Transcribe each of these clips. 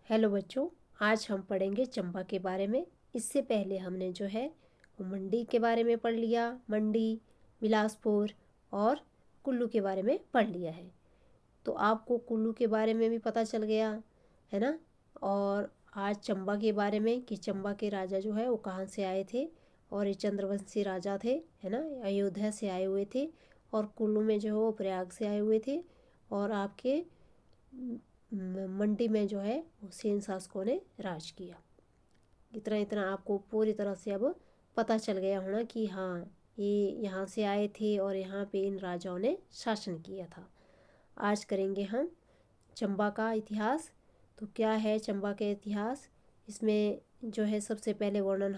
Hello बच्चों, आज हम पढ़ेंगे चंबा के बारे में। इससे पहले हमने जो है वो मंडी के बारे में पढ़ लिया। मंडी, बिलासपुर और कुल्लू के बारे में पढ़ लिया है। तो आपको कुल्लू के बारे में भी पता चल गया है ना। और आज चंबा के बारे में कि चंबा के राजा जो है वो कहाँ से आए थे। और ये चंद्रवंशी राजा थे, है ना, अयोध्या से आए हुए थे। और कुल्लू में जो है वो प्रयाग से आए हुए थे। और आपके मंडी में जो है वो सेन शासकों ने राज किया। इतना इतना आपको पूरी तरह से अब पता चल गया होना कि हाँ, ये यहाँ से आए थे और यहाँ पे इन राजाओं ने शासन किया था। आज करेंगे हम चंबा का इतिहास। तो क्या है चंबा का इतिहास? इसमें जो है सबसे पहले वर्णन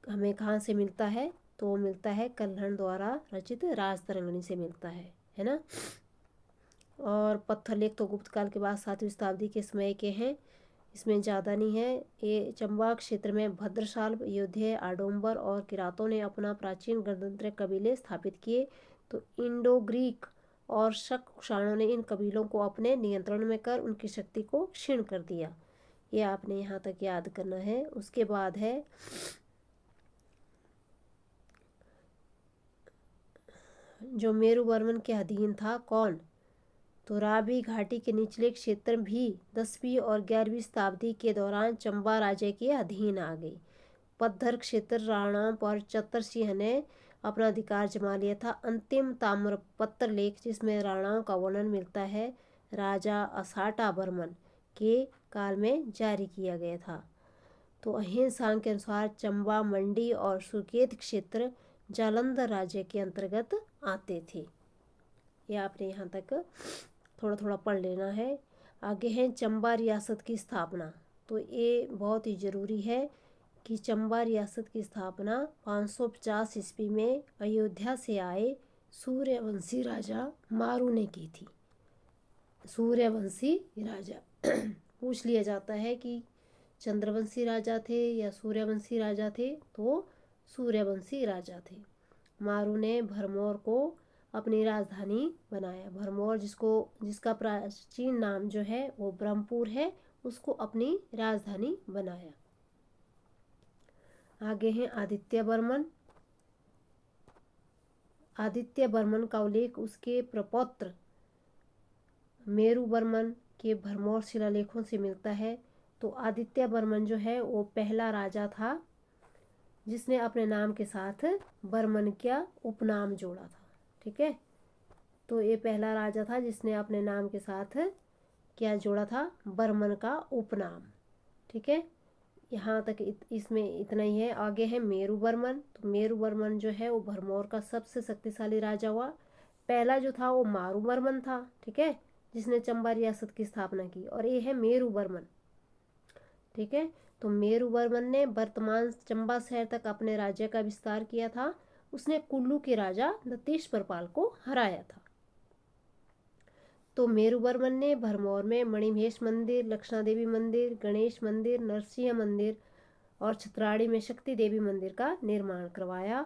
हमें कहाँ से मिलता है? तो वो मिलता है कल्हण द्वारा रचित राजतरंगिणी से मिलता है ना। और पत्थर लेख तो गुप्त काल के बाद 7वीं शताब्दी के समय के हैं। इसमें ज़्यादा नहीं है। ये चंबा क्षेत्र में भद्रशाल, अयोध्या, आडोम्बर और किरातों ने अपना प्राचीन गणतंत्र कबीले स्थापित किए। तो इंडो ग्रीक और शक कुषाणों ने इन कबीलों को अपने नियंत्रण में कर उनकी शक्ति को क्षीण कर दिया। ये आपने यहाँ तक याद करना है। उसके बाद है जो मेरुवर्मन के अधीन था कौन? तो रावी घाटी के निचले क्षेत्र भी 10वीं और 11वीं शताब्दी के दौरान चंबा राज्य के अधीन आ गई। पद्धर क्षेत्र राणाओं पर चतर सिंह ने अपना अधिकार जमा लिया था। अंतिम ताम्रपत्र लेख जिसमें राणाओं का वर्णन मिलता है राजा असाटा बर्मन के काल में जारी किया गया था। तो अहिंसा के अनुसार चंबा, मंडी और सुकेत क्षेत्र जालंधर राज्य के अंतर्गत आते थे। ये आपने यहाँ तक थोड़ा थोड़ा पढ़ लेना है। आगे है चंबा रियासत की स्थापना। तो ये बहुत ही ज़रूरी है कि चंबा रियासत की स्थापना 550 ईस्वी में अयोध्या से आए सूर्यवंशी राजा मारू ने की थी। सूर्यवंशी राजा पूछ लिया जाता है कि चंद्रवंशी राजा थे या सूर्यवंशी राजा थे, तो सूर्यवंशी राजा थे। मारू ने भरमौर को अपनी राजधानी बनाया। भरमौर जिसका प्राचीन नाम जो है वो ब्रह्मपुर है, उसको अपनी राजधानी बनाया। आगे हैं आदित्य वर्मन। आदित्य वर्मन का उल्लेख उसके प्रपौत्र मेरुवर्मन के भरमौर शिलालेखों से मिलता है। तो आदित्य वर्मन जो है वो पहला राजा था जिसने अपने नाम के साथ बर्मन का उपनाम जोड़ा था। ठीक है, तो ये पहला राजा था जिसने अपने नाम के साथ क्या जोड़ा था? बर्मन का उपनाम। ठीक है, यहाँ तक इसमें इतना ही है। आगे है मेरुवर्मन। तो मेरुवर्मन जो है वो भरमौर का सबसे शक्तिशाली राजा हुआ। पहला जो था वो मारुवर्मन था, ठीक है, जिसने चंबा रियासत की स्थापना की। और ये है मेरुवर्मन। ठीक है, तो मेरुवर्मन ने वर्तमान चंबा शहर तक अपने राज्य का विस्तार किया था। उसने कुल्लू के राजा नतेश्वर पाल को हराया था। तो मेरुवर्मन ने भरमौर में मणिमहेश मंदिर, लक्षणा देवी मंदिर, गणेश मंदिर, नरसिंह मंदिर और छतराड़ी में शक्ति देवी मंदिर का निर्माण करवाया।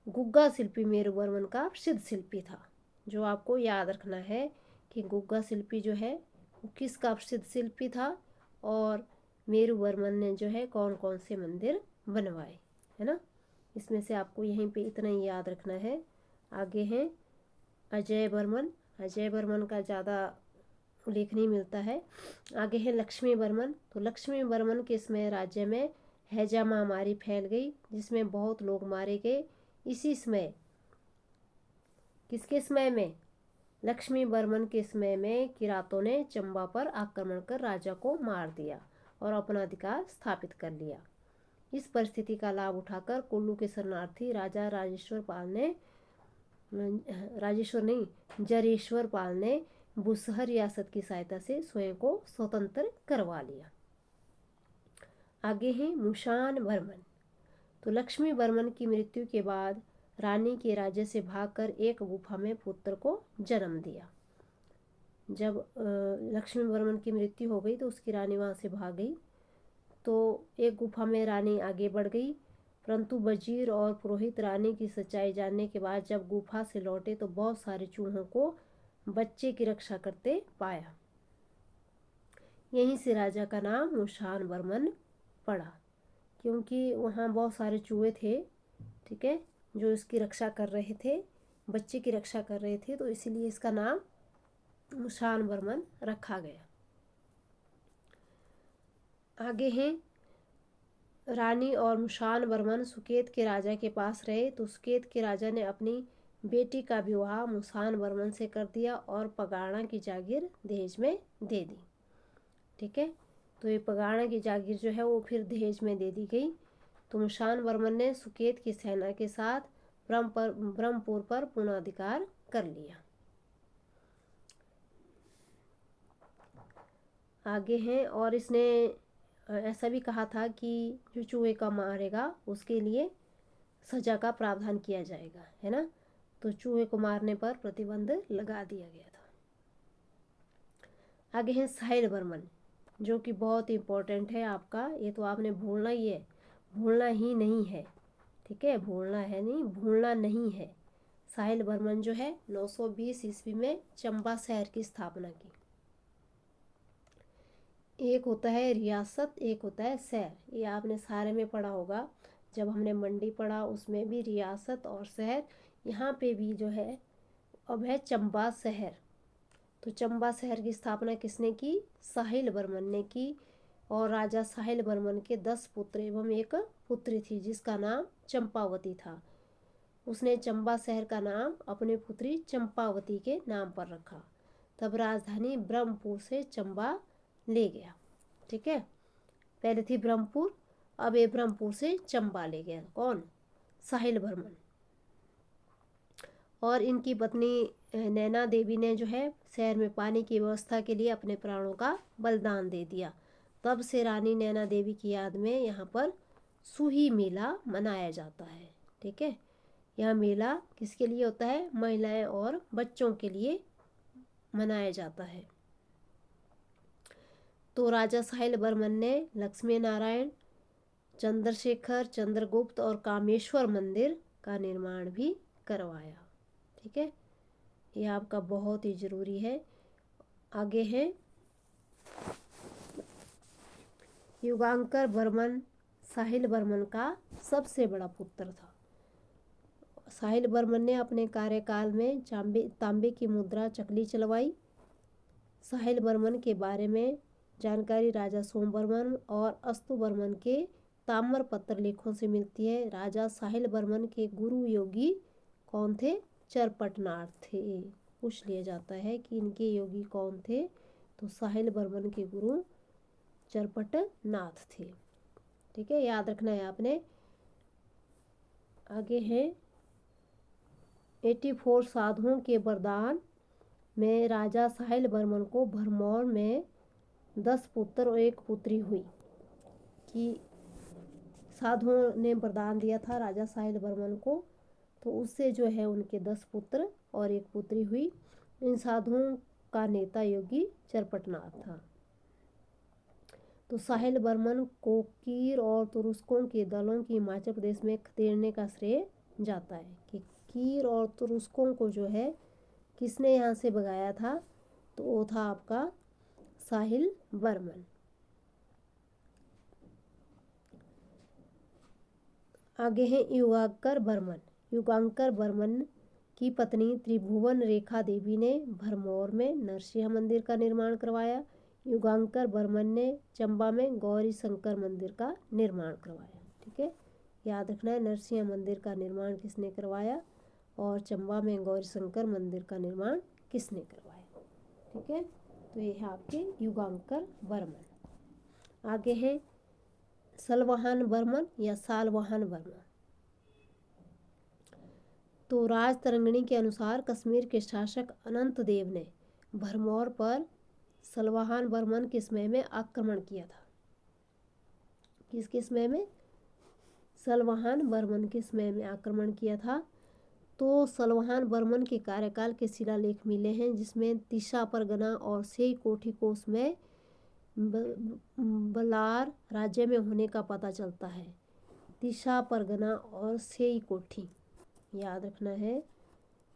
गुग्गा शिल्पी मेरुवर्मन का प्रसिद्ध शिल्पी था। जो आपको याद रखना है कि गुग्गा शिल्पी जो है वो किसका प्रसिद्ध शिल्पी था और मेरुवर्मन ने जो है कौन कौन से मंदिर बनवाए, है ना। इसमें से आपको यहीं पे इतना ही याद रखना है। आगे हैं अजय वर्मन। अजय वर्मन का ज़्यादा उल्लेख नहीं मिलता है। आगे है लक्ष्मी वर्मन। तो लक्ष्मी वर्मन के समय राज्य में हैजा महामारी फैल गई जिसमें बहुत लोग मारे गए। इसी समय, किसके समय में? लक्ष्मी वर्मन के समय में किरातों ने चंबा पर आक्रमण कर राजा को मार दिया और अपना अधिकार स्थापित कर लिया। इस परिस्थिति का लाभ उठाकर कुल्लू के शरणार्थी राजा जरेश्वर पाल ने बुसहर रियासत की सहायता से स्वयं को स्वतंत्र करवा लिया। आगे हैं मुशान वर्मन। तो लक्ष्मी वर्मन की मृत्यु के बाद रानी के राज्य से भागकर एक गुफा में पुत्र को जन्म दिया। जब लक्ष्मी वर्मन की मृत्यु हो गई तो उसकी रानी वहाँ से भाग गई। तो एक गुफा में रानी आगे बढ़ गई, परंतु वजीर और पुरोहित रानी की सच्चाई जानने के बाद जब गुफा से लौटे तो बहुत सारे चूहों को बच्चे की रक्षा करते पाया। यहीं से राजा का नाम मुशान वर्मन पड़ा, क्योंकि वहाँ बहुत सारे चूहे थे, ठीक है, जो इसकी रक्षा कर रहे थे, बच्चे की रक्षा कर रहे थे, तो इसीलिए इसका नाम मुशान वर्मन रखा गया। आगे हैं रानी और मुशान वर्मन सुकेत के राजा के पास रहे, तो सुकेत के राजा ने अपनी बेटी का विवाह मुशान वर्मन से कर दिया और पगाड़ा की जागीर दहेज में दे दी, ठीक है। तो ये पगाड़ा की जागीर जो है वो फिर दहेज में दे दी गई। तो मुशान वर्मन ने सुकेत की सेना के साथ ब्रह्मपुर पर पुनः कर लिया। आगे हैं, और इसने ऐसा भी कहा था कि जो चूहे का मारेगा उसके लिए सजा का प्रावधान किया जाएगा, है ना। तो चूहे को मारने पर प्रतिबंध लगा दिया गया था। आगे हैं साहिल वर्मन, जो कि बहुत इम्पोर्टेंट है आपका, ये तो आपने भूलना ही है, भूलना ही नहीं है, ठीक है, भूलना है नहीं, भूलना नहीं है। साहिल वर्मन जो है 920 ईस्वी में चंबा शहर की स्थापना की। एक होता है रियासत, एक होता है शहर, ये आपने सारे में पढ़ा होगा, जब हमने मंडी पढ़ा उसमें भी रियासत और शहर, यहाँ पे भी जो है अब है चंबा शहर। तो चंबा शहर की स्थापना किसने की? साहिल वर्मन ने की, और राजा साहिल वर्मन के 10 पुत्र एवं एक पुत्री थी जिसका नाम चंपावती था। उसने चंबा शहर का नाम अपनी पुत्री चंपावती के नाम पर रखा। तब राजधानी ब्रह्मपुर से चंबा ले गया, ठीक है। पहले थी ब्रह्मपुर, अब ये ब्रह्मपुर से चंबा ले गया। कौन? साहिल वर्मन। और इनकी पत्नी नैना देवी ने जो है शहर में पानी की व्यवस्था के लिए अपने प्राणों का बलिदान दे दिया। तब से रानी नैना देवी की याद में यहाँ पर सूही मेला मनाया जाता है, ठीक है। यह मेला किसके लिए होता है? महिलाएं और बच्चों के लिए मनाया जाता है। तो राजा साहिल वर्मन ने लक्ष्मी नारायण, चंद्रशेखर, चंद्रगुप्त और कामेश्वर मंदिर का निर्माण भी करवाया, ठीक है। ये आपका बहुत ही ज़रूरी है। आगे है युगांकर वर्मन साहिल वर्मन का सबसे बड़ा पुत्र था। साहिल वर्मन ने अपने कार्यकाल में तांबे की मुद्रा चकली चलवाई। साहिल वर्मन के बारे में जानकारी राजा सोमवर्मन और अस्तुवर्मन के ताम्रपत्र लेखों से मिलती है। राजा साहिल वर्मन के गुरु योगी कौन थे? चरपटनाथ थे। पूछ लिया जाता है कि इनके योगी कौन थे, तो साहिल वर्मन के गुरु चरपटनाथ थे, ठीक है, याद रखना है आपने। आगे है 84 साधुओं के वरदान में राजा साहिल वर्मन को भरमौर में 10 पुत्र और एक पुत्री हुई। कि साधुओं ने वरदान दिया था राजा साहिल वर्मन को, तो उससे जो है उनके 10 पुत्र और एक पुत्री हुई। इन साधुओं का नेता योगी चरपटनाथ था। तो साहिल वर्मन को कीर और तुरुस्कों के दलों की हिमाचल प्रदेश में खदेड़ने का श्रेय जाता है। कि कीर और तुरुस्कों को जो है किसने यहाँ से भगाया था? तो वो था आपका साहिल वर्मन। आगे है युगांकर वर्मन। युगांकर वर्मन की पत्नी त्रिभुवन रेखा देवी ने भरमौर में नरसिंह मंदिर का निर्माण करवाया। युगांकर वर्मन ने चंबा में गौरी शंकर मंदिर का निर्माण करवाया, ठीक है, याद रखना है। नरसिंह मंदिर का निर्माण किसने करवाया और चंबा में गौरी शंकर मंदिर का निर्माण किसने करवाया, ठीक है। तो ये है आपके युगांकर वर्मन। आगे है सलवाहन वर्मन या सालवाहन वर्मन। तो राज तरंगिणी के अनुसार कश्मीर के शासक अनंत देव ने भरमौर पर सलवाहन वर्मन के समय में आक्रमण किया था। किसके समय में? सलवाहन वर्मन के समय में आक्रमण किया था। तो सलवाहन वर्मन के कार्यकाल के शिलालेख मिले हैं, जिसमें तिशा परगना और सेई कोठी को उसमें बलार राज्य में होने का पता चलता है। तिशा परगना और सेई कोठी, याद रखना है,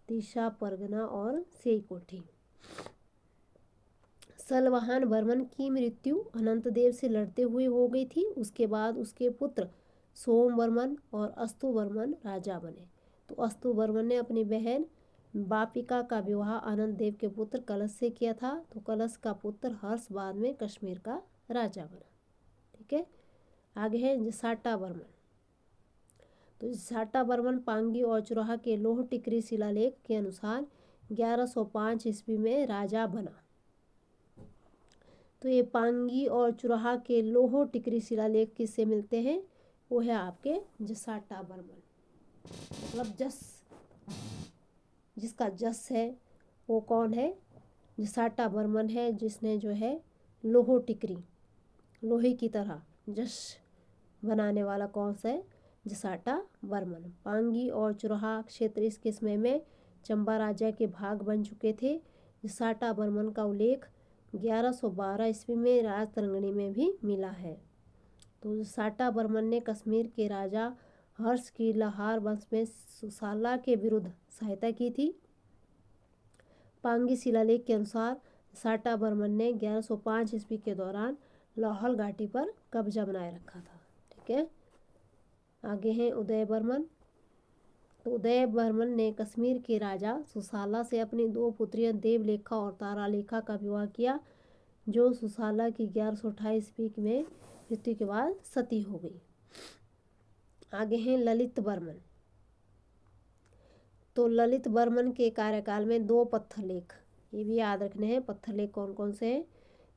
तिशा परगना और सेई कोठी। सलवाहन वर्मन की मृत्यु अनंतदेव से लड़ते हुए हो गई थी। उसके बाद उसके पुत्र सोमवर्मन और अस्तुवर्मन राजा बने। तो अस्तुवर्मन ने अपनी बहन बापिका का विवाह अनंतदेव के पुत्र कलश से किया था। तो कलश का पुत्र हर्ष बाद में कश्मीर का राजा बना। ठीक है, आगे है जसाटा वर्मन। तो जसाटा वर्मन पांगी और चुराहा के लोह टिकरी शिलालेख के अनुसार 1105 ईस्वी में राजा बना। तो ये पांगी और चुराहा के लोह टिकरी शिलालेख किससे मिलते हैं? वो है आपके जसाटा वर्मन, मतलब जस, जिसका जस है वो कौन है? जसाटा वर्मन है, जिसने जो है लोह टिकरी, लोहे की तरह जस बनाने वाला कौन सा है? जसाटा वर्मन। पांगी और चुराहा क्षेत्र इसके समय में चंबा राज्य के भाग बन चुके थे। जसाटा वर्मन का उल्लेख 1112 ईस्वी में राजतरंगिणी में भी मिला है। तो जसाटा वर्मन ने कश्मीर के राजा हर्ष की लाहौर वंश में सुसाला के विरुद्ध सहायता की थी। पांगी शिलालेख के अनुसार जसाटा वर्मन ने 1105 ईस्वी के दौरान लाहौल घाटी पर कब्जा बनाए रखा था। ठीक है, आगे हैं उदय वर्मन। तो उदय वर्मन ने कश्मीर के राजा सुसाला से अपनी 2 पुत्रियां देवलेखा और तारालेखा का विवाह किया, जो सुसाला की 1128 ईस्वी में मृत्यु के बाद सती हो गई। आगे हैं ललित वर्मन। तो ललित वर्मन के कार्यकाल में 2 पत्थरलेख, ये भी याद रखने हैं। पत्थरलेख कौन कौन से हैं?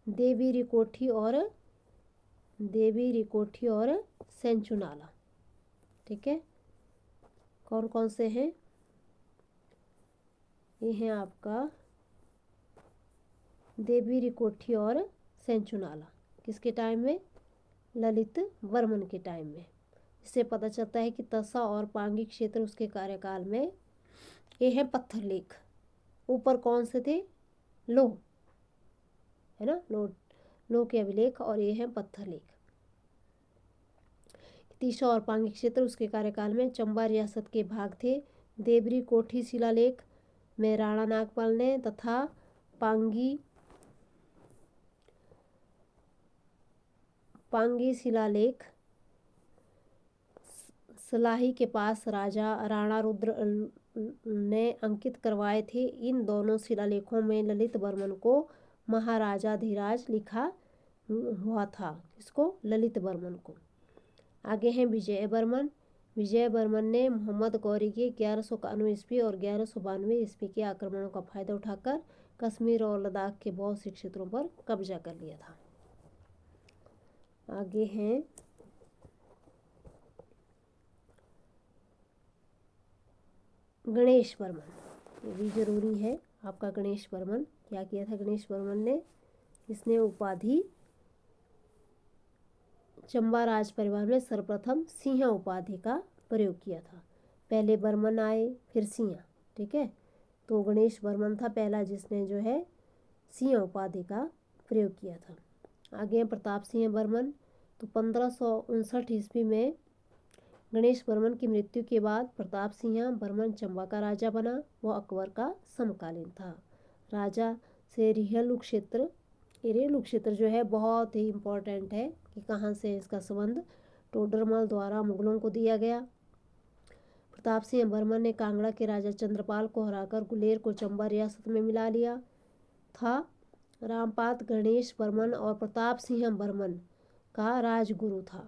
देवी रिकोठी और सेंचुनाला। ठीक है, कौन कौन से हैं? ये हैं आपका देवी रिकोठी और सेंचुनाला। किसके टाइम में? ललित वर्मन के टाइम में। इससे पता चलता है कि तसा और पांगी क्षेत्र उसके कार्यकाल में। ये है पत्थरलेख। ऊपर कौन से थे? लोह, है ना, लोह के अभिलेख, और ये है पत्थरलेख। तीसा और पांगी क्षेत्र उसके कार्यकाल में चंबा रियासत के भाग थे। देवरी कोठी शिलालेख में राणा नागपाल ने तथा पांगी शिलालेख सलाही के पास राजा राणा रुद्र ने अंकित करवाए थे। इन दोनों शिलालेखों में ललित वर्मन को महाराजाधिराज लिखा हुआ था। किसको? ललित वर्मन को। आगे हैं विजय वर्मन। विजय वर्मन ने मोहम्मद गौरी के 1191 ईस्वी और 1192 ईस्वी के आक्रमणों का फायदा उठाकर कश्मीर और लद्दाख के बहुत से क्षेत्रों पर कब्जा कर लिया था। आगे हैं गणेश वर्मन। ये भी जरूरी है आपका। गणेश वर्मन क्या किया था? गणेश वर्मन ने, इसने उपाधि चंबा राज परिवार में सर्वप्रथम सिंह उपाधि का प्रयोग किया था। पहले वर्मन आए, फिर सिंह। ठीक है, तो गणेश वर्मन था पहला जिसने जो है सिंह उपाधि का प्रयोग किया था। आगे प्रताप सिंह वर्मन। तो 1559 ईस्वी में गणेश वर्मन की मृत्यु के बाद प्रताप सिंह वर्मन चंबा का राजा बना। वह अकबर का समकालीन था। राजा से रेलू क्षेत्र, ये रेलू क्षेत्र जो है बहुत ही इम्पोर्टेंट है कि कहाँ से इसका संबंध टोडरमल द्वारा मुगलों को दिया गया। प्रताप सिंह वर्मन ने कांगड़ा के राजा चंद्रपाल को हराकर गुलेर को चंबा रियासत में मिला लिया था। रामपाद गणेश वर्मन और प्रताप सिंह वर्मन का राजगुरु था।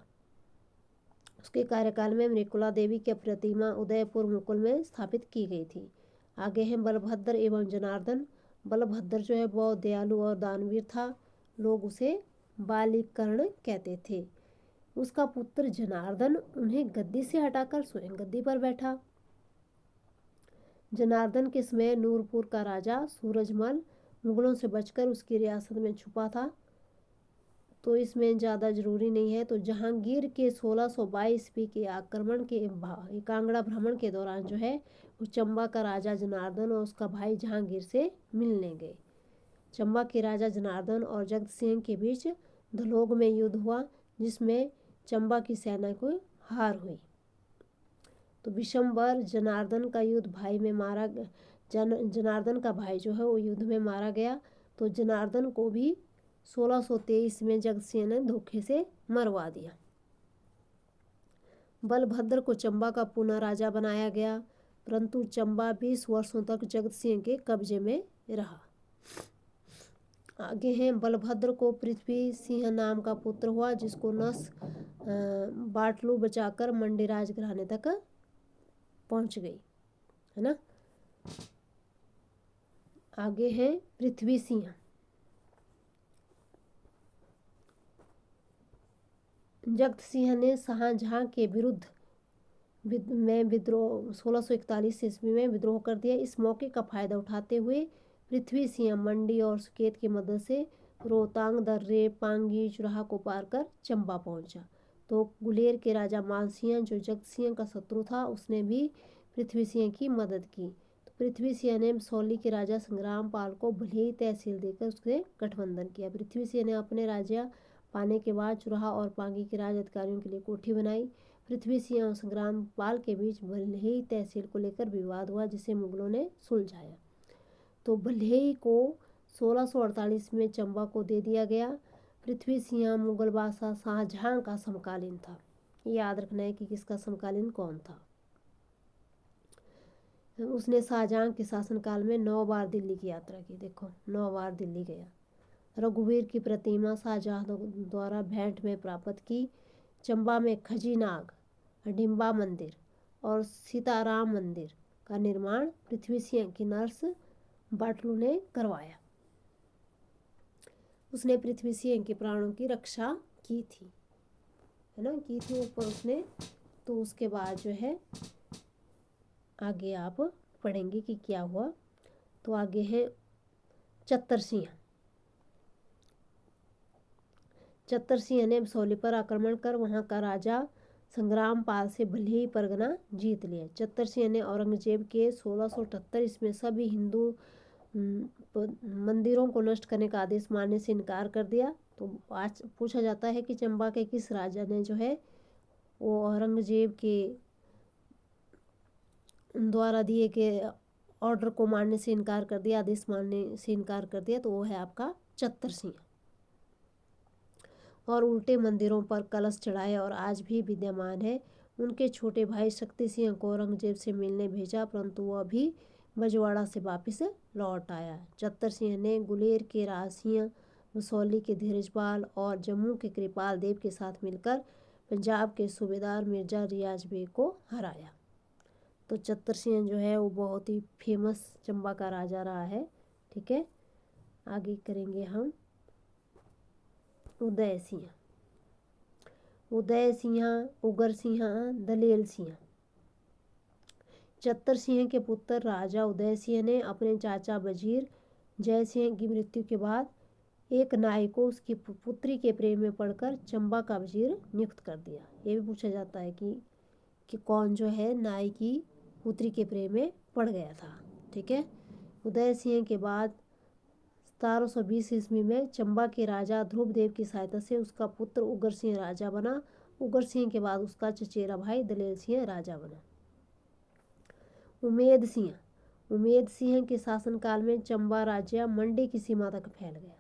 उसके कार्यकाल में मृकुला देवी की प्रतिमा उदयपुर मुकुल में स्थापित की गई थी। आगे हैं बलभद्र एवं जनार्दन। बलभद्र जो है बहुत दयालु और दानवीर था। लोग उसे बालीकर्ण कहते थे। उसका पुत्र जनार्दन उन्हें गद्दी से हटाकर स्वयं गद्दी पर बैठा। जनार्दन के समय नूरपुर का राजा सूरजमल मुगलों से बचकर उसकी रियासत में छुपा था। तो इसमें ज़्यादा जरूरी नहीं है। तो जहांगीर के 1622 ईस्वी के आक्रमण के कांगड़ा भ्रमण के दौरान जो है वो चंबा का राजा जनार्दन और उसका भाई जहांगीर से मिलने गए। चंबा के राजा जनार्दन और जगत सिंह के बीच धलोग में युद्ध हुआ, जिसमें चंबा की सेना को हार हुई। तो विशंबर जनार्दन का युद्ध भाई में मारा, जनार्दन का भाई जो है वो युद्ध में मारा गया। तो तो जनार्दन को भी 1623 में जगत सिंह ने धोखे से मरवा दिया। बलभद्र को चंबा का पुनः राजा बनाया गया, परंतु चंबा 20 वर्षों तक जगत सिंह के कब्जे में रहा। आगे हैं, बलभद्र को पृथ्वी सिंह नाम का पुत्र हुआ, जिसको नस बाटलू बचाकर मंडी राजघराने तक पहुंच गई, है ना। आगे है पृथ्वी सिंह। जगत सिंह ने शाहजहां के विरुद्ध में विद्रोह 1641 ईस्वी में विद्रोह कर दिया। इस मौके का फायदा उठाते हुए पृथ्वी सिंह मंडी और सुकेत की मदद से रोहतांग दर्रे पांगी चुराहा को पार कर चंबा पहुंचा। तो गुलेर के राजा मान सिंह, जो जगत सिंह का शत्रु था, उसने भी पृथ्वी सिंह की मदद की। तो पृथ्वी सिंह ने बसौली के राजा संग्राम पाल को भले ही तहसील देकर उससे गठबंधन किया। पृथ्वी सिंह ने अपने राज्य पाने के बाद चुराहा और पांगी के राज अधिकारियों के लिए कोठी बनाई। पृथ्वी सिंह और संग्राम पाल के बीच भल्लई तहसील को लेकर विवाद हुआ, जिसे मुगलों ने सुलझाया। तो भल्लई को 1648 में चंबा को दे दिया गया। पृथ्वी सिंह मुगल बादशाह शाहजहां का समकालीन था। याद रखना है कि किसका समकालीन कौन था। उसने शाहजहां के शासनकाल में 9 बार दिल्ली की यात्रा की। देखो 9 बार दिल्ली गया। रघुवीर की प्रतिमा शाहजहां द्वारा भेंट में प्राप्त की। चंबा में खजीनाग, डिम्बा मंदिर और सीताराम मंदिर का निर्माण पृथ्वी सिंह की नर्स बाटलू ने करवाया। उसने पृथ्वी सिंह के प्राणों की रक्षा की थी, है ना, की थी ऊपर उसने। तो उसके बाद जो है आगे आप पढ़ेंगे कि क्या हुआ। तो आगे है चत्तर सिंह। चत्तर सिंह ने बसौली पर आक्रमण कर वहां का राजा संग्राम पाल से भल्लई परगना जीत लिया। चत्तर सिंह ने औरंगजेब के 1678 इसमें सभी हिंदू मंदिरों को नष्ट करने का आदेश मानने से इनकार कर दिया। तो आज पूछा जाता है कि चंबा के किस राजा ने जो है वो औरंगजेब के द्वारा दिए गए ऑर्डर को मानने से इनकार कर दिया, आदेश मानने से इनकार कर दिया। तो वो है आपका चत्तर सिंह। और उल्टे मंदिरों पर कलश चढ़ाए और आज भी विद्यमान है। उनके छोटे भाई शक्ति सिंह को औरंगजेब से मिलने भेजा, परंतु वह भी बजवाड़ा से वापस लौट आया। चत्तर सिंह ने गुलेर के राज सिंह, बसौली के धीरजपाल और जम्मू के कृपाल देव के साथ मिलकर पंजाब के सूबेदार मिर्जा रियाज बेग को हराया। तो चत्तर सिंह जो है वो बहुत ही फेमस चंबा का राजा रहा है। ठीक है, आगे करेंगे हम उदय सिंह। उदय सिंह, उगर सिंह, दलेल सिंह। चत्तर सिंह के पुत्र राजा उदय सिंह ने अपने चाचा वजीर जय सिंह की मृत्यु के बाद एक नाई को उसकी पुत्री के प्रेम में पड़कर चंबा का वजीर नियुक्त कर दिया। ये भी पूछा जाता है कि कौन जो है नाई की पुत्री के प्रेम में पड़ गया था। ठीक है, उदय सिंह के बाद 1720 ईस्वी में चंबा के राजा ध्रुवदेव की सहायता से उसका पुत्र उगर सिंह राजा बना। उगर सिंह के बाद उसका चचेरा भाई दलेल सिंह राजा बना। उमेद सिंह। उमेद सिंह के शासनकाल में चंबा राज्य मंडी की सीमा तक फैल गया।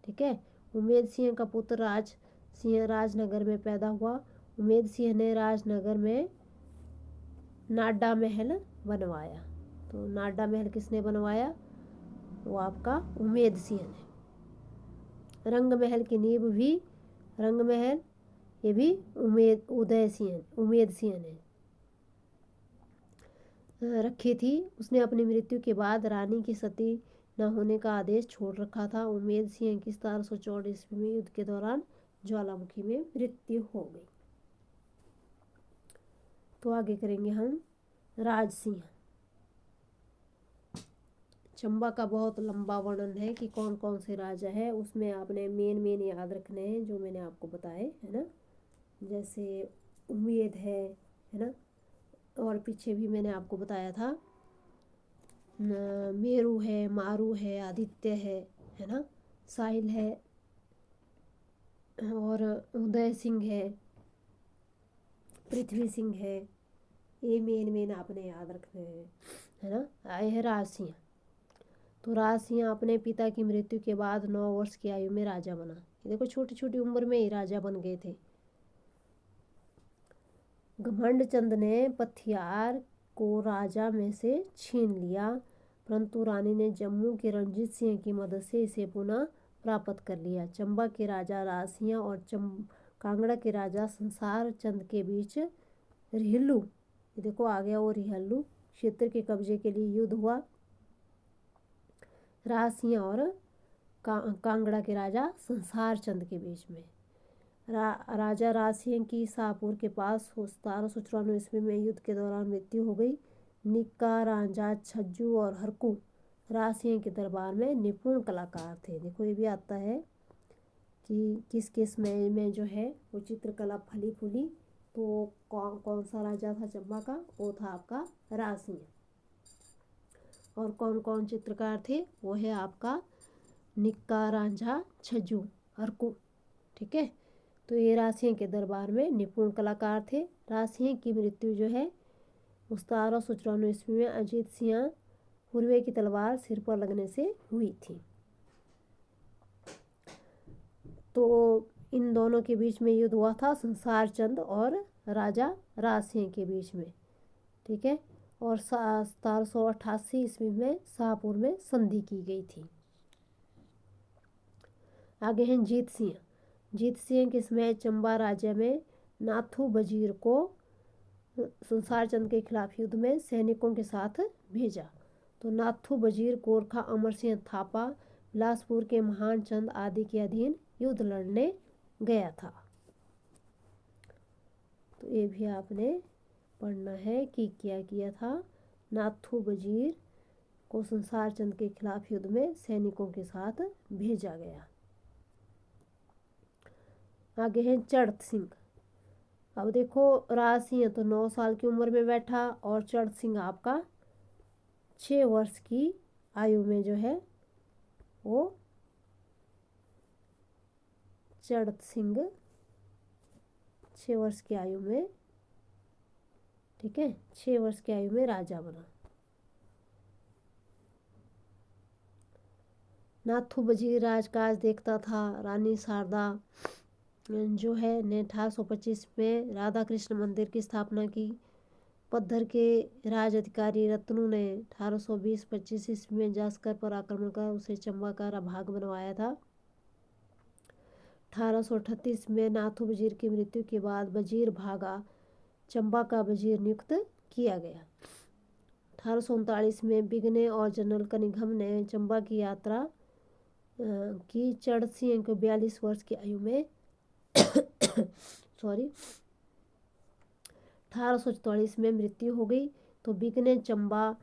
ठीक है, उमेद सिंह का पुत्र राज सिंह राजनगर में पैदा हुआ। उमेद सिंह ने राजनगर में नाडा महल बनवाया। तो नाडा महल किसने बनवाया? वो आपका उमेद सिंह ने। रंग महल की नींव भी रंग महल ये भी उमेद सिंह ने रखी थी। उसने अपनी मृत्यु के बाद रानी की सती न होने का आदेश छोड़ रखा था। उमेद सिंह की 1764 ईस्वी में युद्ध के दौरान ज्वालामुखी में मृत्यु हो गई। तो आगे करेंगे हम राज सिंह। चंबा का बहुत लंबा वर्णन है कि कौन कौन से राजा है, उसमें आपने मेन याद रखने हैं जो मैंने आपको बताए, है ना। जैसे उमेद है ना, और पीछे भी मैंने आपको बताया था मेरू है, मारू है, आदित्य है ना, साहिल है और उदय सिंह है, पृथ्वी सिंह है। ये मेन आपने याद रखने हैं, है ना। आए है राज सिंह। तो राज सिंह अपने पिता की मृत्यु के बाद 9 वर्ष की आयु में राजा बना। देखो छोटी छोटी उम्र में ही राजा बन गए थे। घमंड चंद ने पथियार को राजा में से छीन लिया, परंतु रानी ने जम्मू के रणजीत सिंह की मदद से इसे पुनः प्राप्त कर लिया। चंबा के राजा राज सिंह और कांगड़ा के राजा संसार चंद के बीच रिहल्लू, देखो आ गया वो रिहल्लू क्षेत्र के कब्जे के लिए युद्ध हुआ। राज सिंह और कांगड़ा के राजा संसार चंद के बीच में। राजा राज सिंह की शाहपुर के पास 1794 ईस्वी में युद्ध के दौरान मृत्यु हो गई। निक्का, रांझा, छज्जू और हरकू राज सिंह के दरबार में निपुण कलाकार थे। देखो ये भी आता है कि किस किस में जो है वो चित्रकला फली फूली। तो कौन सा राजा था चंबा का? वो था आपका राज सिंह। और कौन कौन चित्रकार थे? वो है आपका निक्का, रांझा, छज्जू, हरकू। ठीक है, तो ये राज सिंह के दरबार में निपुण कलाकार थे। राज सिंह की मृत्यु जो है 1794 ईस्वी में अजीत सिंह पूर्वे की तलवार सिर पर लगने से हुई थी। तो इन दोनों के बीच में युद्ध हुआ था, संसार चंद और राजा राज सिंह के बीच में। ठीक है, और 1788 ईस्वी में शाहपुर में संधि की गई थी। आगे हैं जीत सिंह। जीत सिंह के समय चंबा राज्य में नाथू वजीर को संसार चंद के खिलाफ युद्ध में सैनिकों के साथ भेजा। तो नाथू वजीर गोरखा अमर सिंह थापा बिलासपुर के महान चंद आदि के अधीन युद्ध लड़ने गया था। तो ये भी आपने पढ़ना है कि क्या किया था। नाथू वजीर को संसार चंद के खिलाफ युद्ध में सैनिकों के साथ भेजा गया। आगे है चढ़त सिंह। अब देखो राज सिंह तो 9 साल की उम्र में बैठा और चढ़त सिंह आपका 6 वर्ष की आयु में जो है वो चढ़त सिंह 6 वर्ष की आयु में, ठीक है, 6 वर्ष की आयु में राजा बना। नाथू वजीर राजकाज देखता था। रानी शारदा जो है ने 1825 में राधा कृष्ण मंदिर की स्थापना की। पद्धर के राज अधिकारी रत्नू ने 1820-25 ईस्वी में जास्कर पर आक्रमण कर उसे चंबा का भाग बनवाया था। 1838 में नाथू वजीर की मृत्यु के बाद वजीर भागा चंबा का वजीर नियुक्त किया गया। 1839 में बिगने और जनरल कनिंघम ने चंबा की यात्रा की। चढ़त सिंह को 42 वर्ष की आयु में 1844 में मृत्यु हो गई। तो बिगने चंबा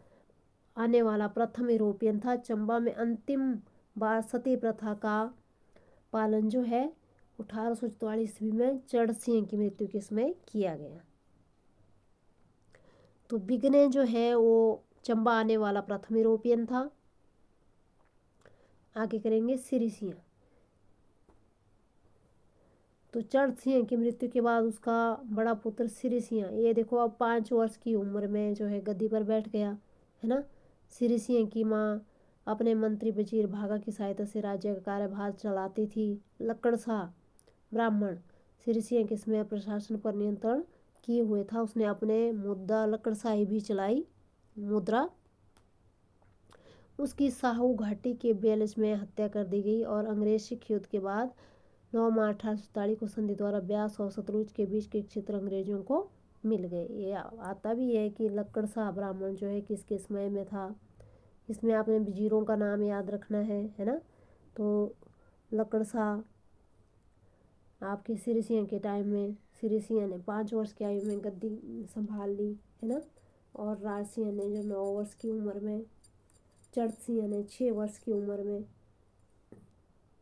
आने वाला प्रथम यूरोपियन था। चंबा में अंतिम बार सती प्रथा का पालन जो है 1844 ईस्वी में चढ़त सिंह की मृत्यु के समय किया गया। तो बिगने जो है वो चंबा आने वाला प्रथम यूरोपियन था। आगे करेंगे सिरी सिंह। तो चढ़त सिंह की मृत्यु के बाद उसका बड़ा पुत्र सिरी सिंह, ये देखो अब 5 वर्ष की उम्र में जो है गद्दी पर बैठ गया है ना। सिरी सिंह की माँ अपने मंत्री वजीर भागा की सहायता से राज्य का कार्यभार चलाती थी। लक्कड़ शाह ब्राह्मण सिरी सिंह के समय प्रशासन पर नियंत्रण किए हुए था। उसने अपने मुद्दा लक्कड़शाही भी चलाई मुद्रा। उसकी साहू घाटी के बेलज में हत्या कर दी गई और अंग्रेज सिख युद्ध के बाद 9 मार्च 1847 को संधि द्वारा ब्यास और सतलुज के बीच के क्षेत्र अंग्रेजों को मिल गए। ये आता भी है कि लक्कड़ शाह ब्राह्मण जो है किसके समय में था। इसमें आपने वजीरों का नाम याद रखना है ना। तो लक्कड़ शाह आपके सिरी सिंह के टाइम में सिरी सिंह ने 5 वर्ष की आयु में गद्दी संभाल ली है ना। और राज सिंह ने जो 9 वर्ष की उम्र में, चढ़त सिंह ने 6 वर्ष की उम्र में।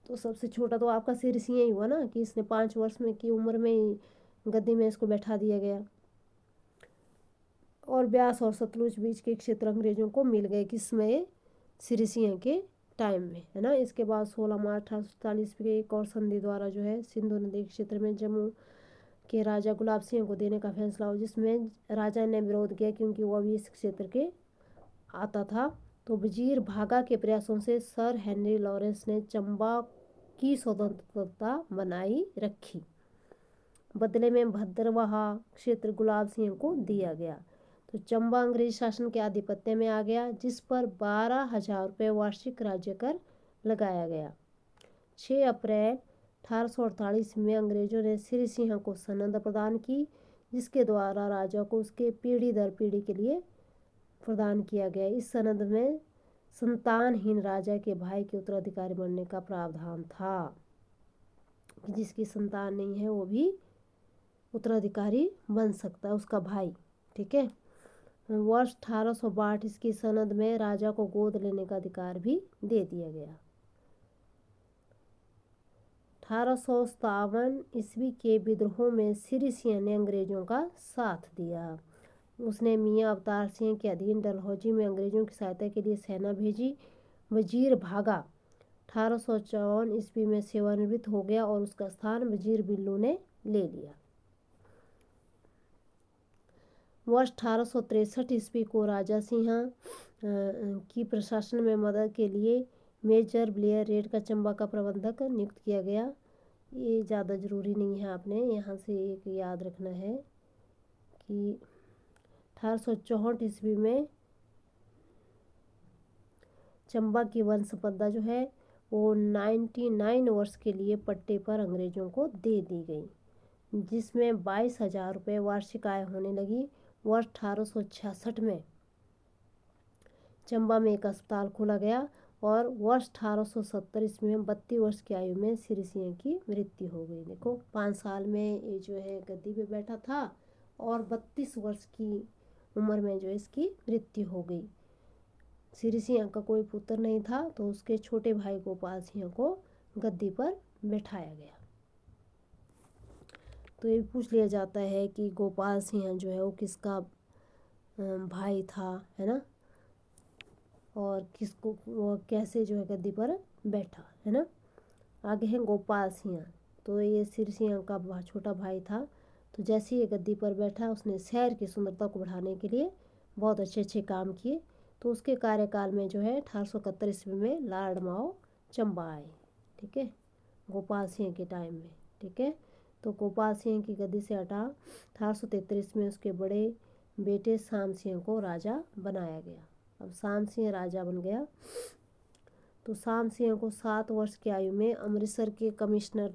तो सबसे छोटा तो आपका सिरी सिंह ही हुआ ना कि इसने 5 वर्ष में की उम्र में ही गद्दी में इसको बैठा दिया गया। और ब्यास और सतलुज बीच के क्षेत्र अंग्रेजों को मिल गए किसमें? सिरी सिंह के टाइम में है ना। इसके बाद 16 मार्च 1847 के एक और संधि द्वारा जो है सिंधु नदी के क्षेत्र में जम्मू के राजा गुलाब सिंह को देने का फैसला हुआ, जिसमें राजा ने विरोध किया क्योंकि वो अभी इस क्षेत्र के आता था। तो वजीर भागा के प्रयासों से सर हेनरी लॉरेंस ने चंबा की स्वतंत्रता बनाई रखी। बदले में भद्रवाहा क्षेत्र गुलाब सिंह को दिया गया। तो चंबा अंग्रेज शासन के आधिपत्य में आ गया, जिस पर 12,000 रुपये वार्षिक राज्य कर लगाया गया। 6 अप्रैल 1848 में अंग्रेजों ने श्री सिंह को सनद प्रदान की, जिसके द्वारा राजा को उसके पीढ़ी दर पीढ़ी के लिए प्रदान किया गया। इस सनद में संतानहीन राजा के भाई के उत्तराधिकारी बनने का प्रावधान था, कि जिसकी संतान नहीं है वो भी उत्तराधिकारी बन सकता है, उसका भाई। ठीक है। वर्ष 1862 इसकी सनद में राजा को गोद लेने का अधिकार भी दे दिया गया। 1857 ईस्वी के विद्रोह में श्री सिंह ने अंग्रेजों का साथ दिया। उसने मियाँ अवतार सिंह के अधीन डलहौजी में अंग्रेजों की सहायता के लिए सेना भेजी। वजीर भागा 1854 ईस्वी में सेवानिवृत्त हो गया और उसका स्थान वजीर बिल्लू ने ले लिया। वर्ष 1863 ईस्वी को राजा सिंह की प्रशासन में मदद के लिए मेजर ब्लेयर रेड का चंबा का प्रबंधक नियुक्त किया गया। ये ज़्यादा ज़रूरी नहीं है, आपने यहाँ से एक याद रखना है कि 1864 ईस्वी में चंबा की वन संपदा जो है वो 99 वर्ष के लिए पट्टे पर अंग्रेजों को दे दी गई, जिसमें 22,000 रुपये वार्षिक आय होने लगी। वर्ष 1866 में चंबा में एक अस्पताल खोला गया और वर्ष 1870 ईस्वी में 32 वर्ष की आयु में श्री सिंह की मृत्यु हो गई। देखो 5 साल में ये जो है गद्दी पे बैठा था और 32 वर्ष की उम्र में जो इसकी मृत्यु हो गई। श्री सिंह का कोई पुत्र नहीं था, तो उसके छोटे भाई गोपाल सिंह को गद्दी पर बैठाया गया। तो ये पूछ लिया जाता है कि गोपाल सिंह जो है वो किसका भाई था, है ना, और किसको वो कैसे जो है गद्दी पर बैठा, है ना। आगे है गोपाल सिंह। तो ये श्री सिंह का छोटा भाई था। तो जैसे ही गद्दी पर बैठा, उसने शहर की सुंदरता को बढ़ाने के लिए बहुत अच्छे अच्छे काम किए। तो उसके कार्यकाल में जो है 1871 ईस्वी में लॉर्ड माओ चंबा आए। ठीक है, गोपाल सिंह के टाइम में। ठीक है, तो गोपाल सिंह की गद्दी से हटा 1833 में उसके बड़े बेटे शाम सिंह को राजा बनाया गया। अब शाम सिंह राजा बन गया। तो शाम सिंह को 7 वर्ष की आयु में अमृतसर के कमिश्नर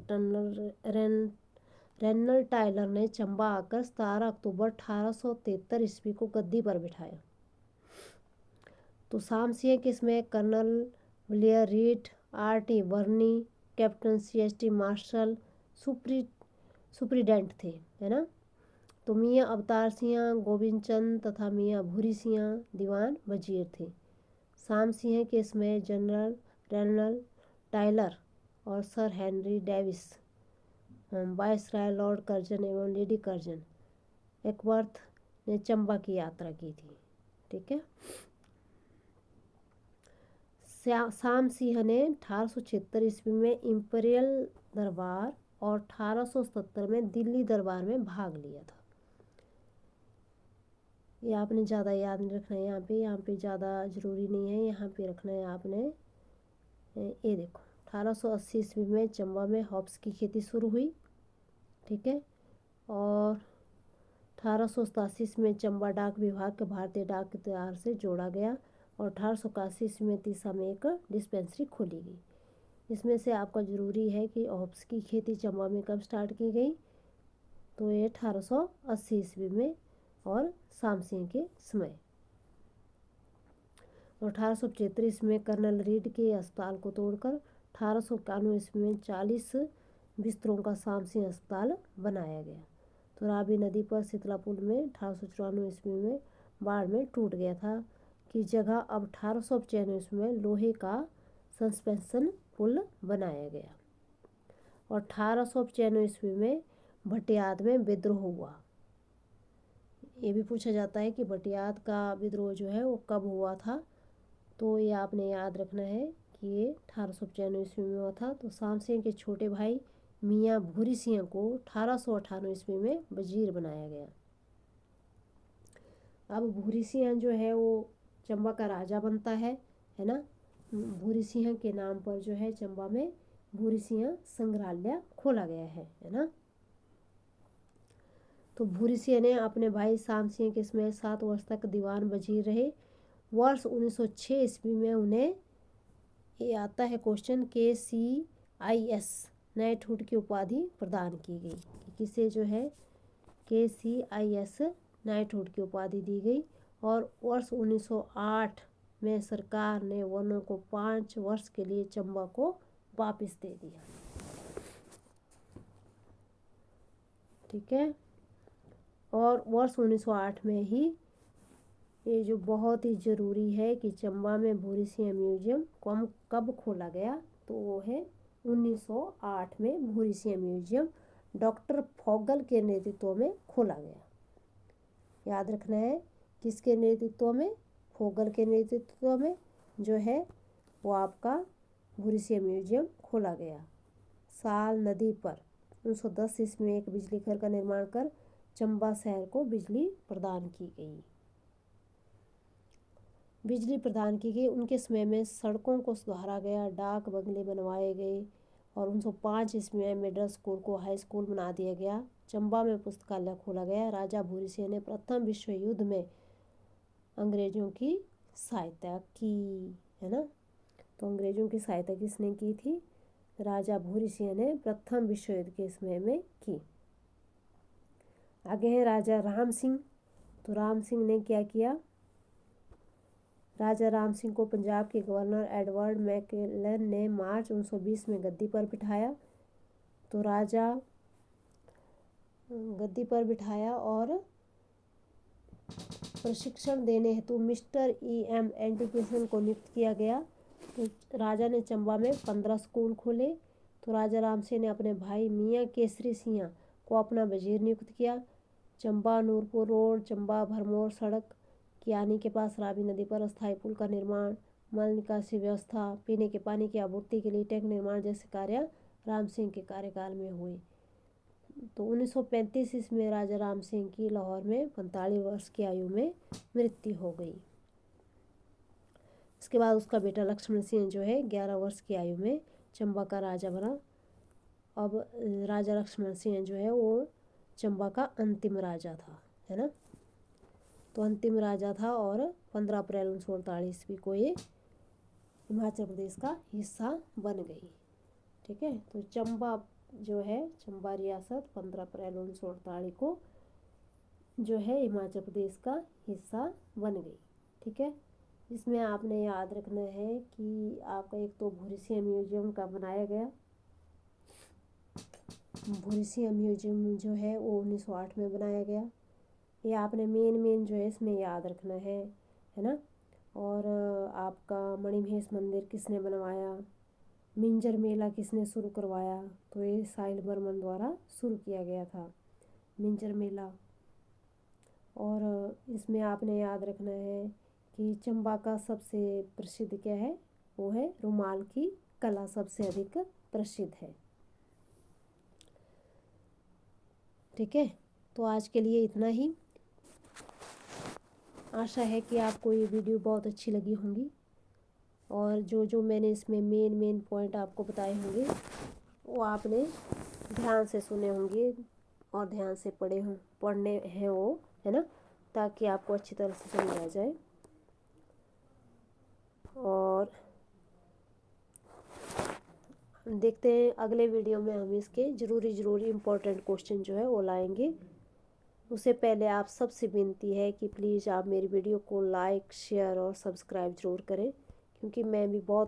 रेनल टायलर ने चंबा आकर 17 अक्टूबर 1873 ईस्वी को गद्दी पर बिठाया। तो शाम सिंह के इसमें कर्नल ब्लेयर रीड, R.T. बर्नी, कैप्टन C.H.T. मार्शल सुप्रीडेंट थे, है ना। तो मियाँ अवतार सिंह, गोविंद चंद तथा मियाँ भूरी सिंह दीवान वजीर थे। शाम सिंह के इसमें जनरल रेनल टायलर और sir Henry Davis, viceroy Lord Curzon एवं लेडी कर्जन एकवर्थ ने चंबा की यात्रा की थी। ठीक है, शाम सिंह ने 1876 ईस्वी में इंपीरियल दरबार और 1870 में दिल्ली दरबार में भाग लिया था। ये आपने ज़्यादा याद नहीं रखना है, यहाँ पे ज़्यादा ज़रूरी नहीं है, यहाँ पे रखना है आपने। ये देखो 1880 ईस्वी में चंबा में हॉप्स की खेती शुरू हुई। ठीक है, और 1887 में चंबा डाक विभाग के भारतीय डाक इतिहास से जोड़ा गया और 1881 ईस्वी में तीसा में एक डिस्पेंसरी खोली गई। इसमें से आपका ज़रूरी है कि हॉप्स की खेती चंबा में कब स्टार्ट की गई, तो ये 1880 ईस्वी में और शाम सिंह के समय। और 1875 ईस्वी में कर्नल रीड के अस्पताल को तोड़कर 1891 ईस्वी में 40 बिस्तरों का शाम सिंह अस्पताल बनाया गया। तो रावी नदी पर शीतला पुल में 1894 ईस्वी में बाढ़ में टूट गया था की जगह अब 1895 ईस्वी में लोहे का सस्पेंशन पुल बनाया गया। और 1895 ईस्वी में भटियात में विद्रोह हुआ। ये भी पूछा जाता है कि भटियात का विद्रोह जो है वो कब हुआ था, तो ये आपने याद रखना है कि ये 1895 ईस्वी में हुआ था। तो शाम सिंह के छोटे भाई मियाँ भूरी सिंह को 1898 ईस्वी में वजीर बनाया गया। अब भूरी सिंह जो है वो चंबा का राजा बनता है ना। भूरी सिंह के नाम पर जो है चंबा में भूरी सिंह संग्रहालय खोला गया है ना। तो भूरी सिंह ने अपने भाई शाम सिंह के समय 7 वर्ष तक दीवान वजीर रहे। वर्ष 1906 ईस्वी में उन्हें, ये आता है क्वेश्चन, KCIS नाइटहुड की उपाधि प्रदान की गई। किसे जो है KCIS नाइटहुड की उपाधि दी गई। और वर्ष 1908 में सरकार ने वनों को 5 वर्ष के लिए चंबा को वापस दे दिया। ठीक है। और वर्ष 1908 में ही ये जो बहुत ही ज़रूरी है कि चंबा में भूरी सिंह म्यूजियम कब खोला गया, तो वो है 1908 में भूरी सिंह म्यूजियम डॉक्टर फोगल के नेतृत्व में खोला गया। याद रखना है किसके नेतृत्व में, फोगल के नेतृत्व में जो है वो आपका भूरी सिंह म्यूजियम खोला गया। साल नदी पर 1910 ईस्वी में एक बिजली घर का निर्माण कर चंबा शहर को बिजली प्रदान की गई। उनके समय में सड़कों को सुधारा गया, डाक बंगले बनवाए गए और 1905 ईस्वी में मिडिल स्कूल को हाई स्कूल बना दिया गया। चंबा में पुस्तकालय खोला गया। राजा भूरी सिंह ने प्रथम विश्व युद्ध में अंग्रेजों की सहायता की, है ना। तो अंग्रेजों की सहायता किसने की थी, राजा भूरी सिंह ने प्रथम विश्व युद्ध के समय में की। आगे है राजा राम सिंह। तो राम सिंह ने क्या किया, राजा राम सिंह को पंजाब के गवर्नर एडवर्ड मैकलेलन ने मार्च 1920 में गद्दी पर बिठाया। तो राजा गद्दी पर बिठाया और प्रशिक्षण देने हेतु मिस्टर EM एजुकेशन को नियुक्त किया गया। तो राजा ने चंबा में 15 स्कूल खोले। तो राजा राम सिंह ने अपने भाई मियाँ केसरी सिंह को अपना वजीर नियुक्त किया। चंबा नूरपुर रोड, चंबा भरमौर सड़क, कियानी के पास रावी नदी पर अस्थायी पुल का निर्माण, मल निकासी व्यवस्था, पीने के पानी की आपूर्ति के लिए टैंक निर्माण जैसे कार्य राम सिंह के कार्यकाल में हुए। तो 1935 ईस्वी में राजा राम सिंह की लाहौर में 45 वर्ष की आयु में मृत्यु हो गई। इसके बाद उसका बेटा लक्ष्मण सिंह जो है 11 वर्ष की आयु में चंबा का राजा बना। अब राजा लक्ष्मण सिंह जो है वो चंबा का अंतिम राजा था, है ना। तो अंतिम राजा था और 15 अप्रैल 1948 ईस्वी को ये हिमाचल प्रदेश का हिस्सा बन गई। ठीक है। तो चंबा जो है, चंबा रियासत 15 अप्रैल 1948 को जो है हिमाचल प्रदेश का हिस्सा बन गई। ठीक है। इसमें आपने याद रखना है कि आपका एक तो भूरी सिंह म्यूजियम का बनाया गया। भूरी सिंह म्यूजियम जो है वो 1908 में बनाया गया। ये आपने मेन जो है इसमें याद रखना है ना। और आपका मणिमहेश मंदिर किसने बनवाया, मिंजर मेला किसने शुरू करवाया, तो ये साहिल बर्मन द्वारा शुरू किया गया था मिंजर मेला। और इसमें आपने याद रखना है कि चंबा का सबसे प्रसिद्ध क्या है, वो है रुमाल की कला सबसे अधिक प्रसिद्ध है। ठीक है। तो आज के लिए इतना ही। आशा है कि आपको ये वीडियो बहुत अच्छी लगी होंगी और जो मैंने इसमें मेन पॉइंट आपको बताए होंगे वो आपने ध्यान से सुने होंगे और ध्यान से पढ़ने हैं वो, है ना, ताकि आपको अच्छी तरह से समझ आ जाए। और देखते हैं अगले वीडियो में हम इसके ज़रूरी इम्पोर्टेंट क्वेश्चन जो है वो लाएंगे। उससे पहले आप सबसे विनती है कि प्लीज़ आप मेरी वीडियो को लाइक, शेयर और सब्सक्राइब ज़रूर करें, क्योंकि मैं भी बहुत